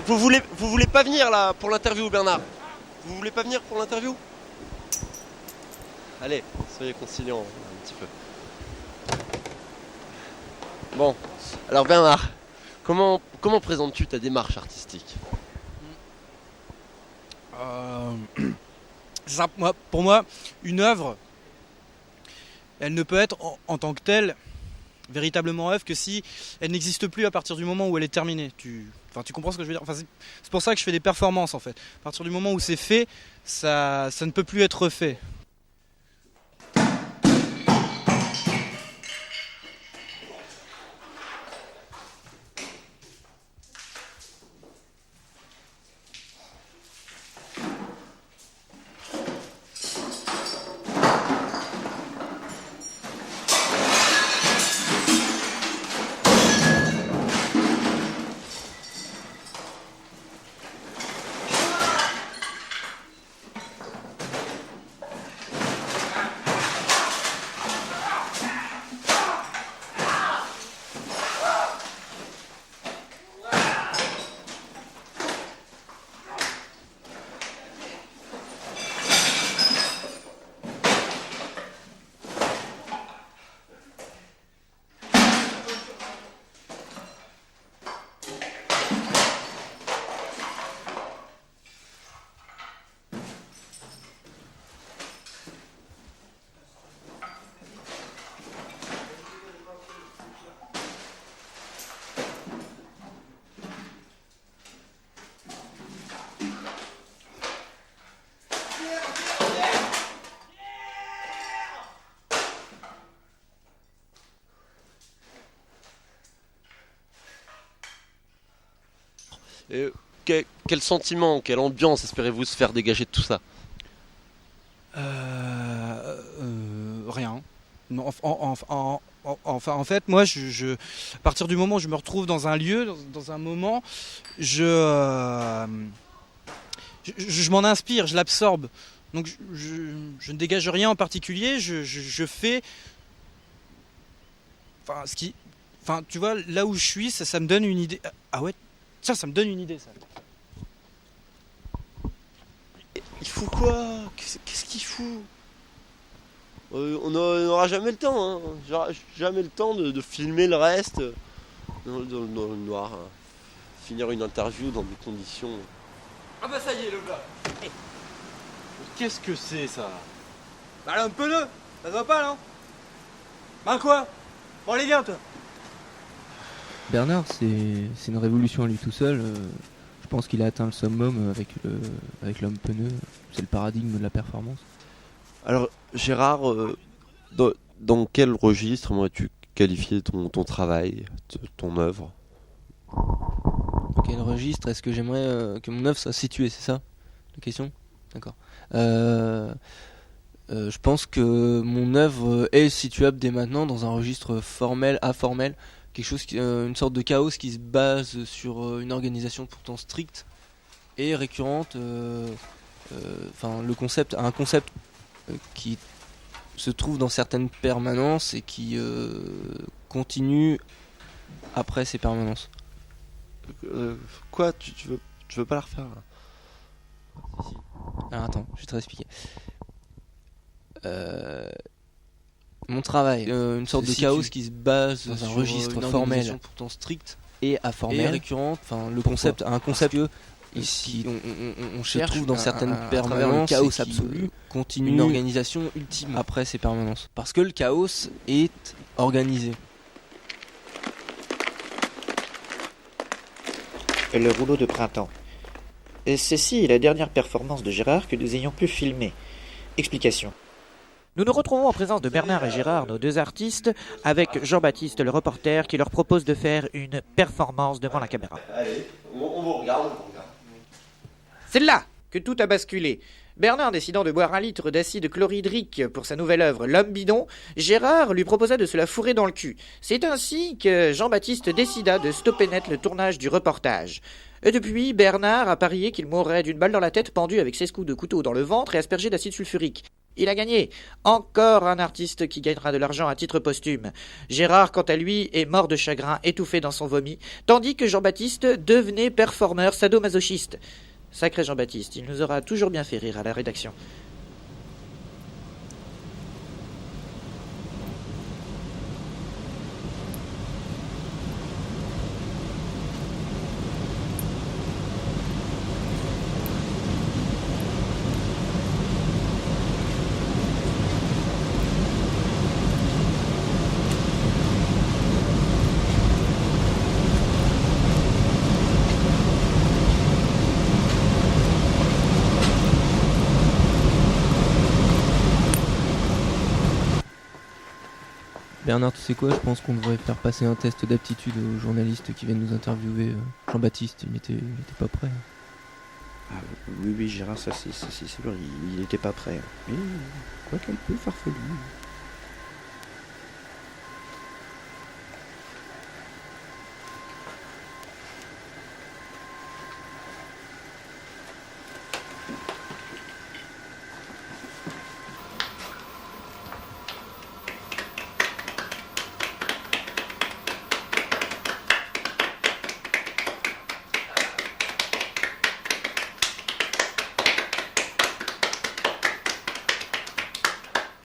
Vous voulez pas venir là pour l'interview, Bernard? Vous voulez pas venir pour l'interview? Allez, soyez conciliants un petit peu. Bon, alors Bernard, comment présentes-tu ta démarche artistique? Pour moi, une œuvre, elle ne peut être en tant que telle véritablement œuvre que si elle n'existe plus à partir du moment où elle est terminée. Tu comprends ce que je veux dire? C'est pour ça que je fais des performances en fait. À partir du moment où c'est fait, ça ne peut plus être fait. Et quel sentiment, quelle ambiance espérez-vous se faire dégager de tout ça? Rien. Non, en fait, moi, à partir du moment où je me retrouve dans un lieu, dans un moment, je m'en inspire, je l'absorbe. Donc, je ne dégage rien en particulier. Je fais, tu vois, là où je suis, ça me donne une idée. Ah ouais, ça me donne une idée, ça. Il fout quoi? Qu'est-ce qu'il fout? On n'aura jamais le temps, hein. Jamais le temps de filmer le reste dans le noir, hein. Finir une interview dans des conditions... Ah bah ça y est le gars. Mais qu'est-ce que c'est ça? Bah là un peu deux, ça se voit pas là? Bah quoi? Bon allez viens toi. Bernard, c'est une révolution à lui tout seul. Je pense qu'il a atteint le summum avec l'homme pneus. C'est le paradigme de la performance. Alors Gérard, dans quel registre aurais-tu qualifié ton travail, ton œuvre? Dans quel registre est-ce que j'aimerais que mon œuvre soit située, c'est ça la question? D'accord. Je pense que mon œuvre est situable dès maintenant dans un registre formel, informel, quelque chose, une sorte de chaos qui se base sur une organisation pourtant stricte et récurrente. Un concept qui se trouve dans certaines permanences et qui continue après ces permanences. Quoi, tu veux pas la refaire là? Si. Alors attends, je vais te réexpliquer. Mon travail, une sorte de chaos qui se base dans un registre formel pourtant strict et informel, et récurrent. Le concept, un concept que ici on cherche, se trouve dans certaines permanences, le chaos absolu continue une organisation ultime après ces permanences. Parce que le chaos est organisé. Le rouleau de printemps. Ceci est la dernière performance de Gérard que nous ayons pu filmer. Explication. Nous nous retrouvons en présence de Bernard et Gérard, nos deux artistes, avec Jean-Baptiste, le reporter, qui leur propose de faire une performance devant la caméra. Allez, on vous regarde, C'est là que tout a basculé. Bernard décidant de boire 1 litre d'acide chlorhydrique pour sa nouvelle œuvre L'Homme Bidon, Gérard lui proposa de se la fourrer dans le cul. C'est ainsi que Jean-Baptiste décida de stopper net le tournage du reportage. Et depuis, Bernard a parié qu'il mourrait d'une balle dans la tête, pendu avec 16 coups de couteau dans le ventre et aspergé d'acide sulfurique. Il a gagné. Encore un artiste qui gagnera de l'argent à titre posthume. Gérard, quant à lui, est mort de chagrin, étouffé dans son vomi, tandis que Jean-Baptiste devenait performeur sadomasochiste. Sacré Jean-Baptiste, il nous aura toujours bien fait rire à la rédaction. Bernard, tu sais quoi? Je pense qu'on devrait faire passer un test d'aptitude aux journalistes qui viennent nous interviewer. Jean-Baptiste, il était pas prêt. Oui, Gérard, ça c'est sûr, il n'était pas prêt. Mais quoi qu'elle peut, farfelu.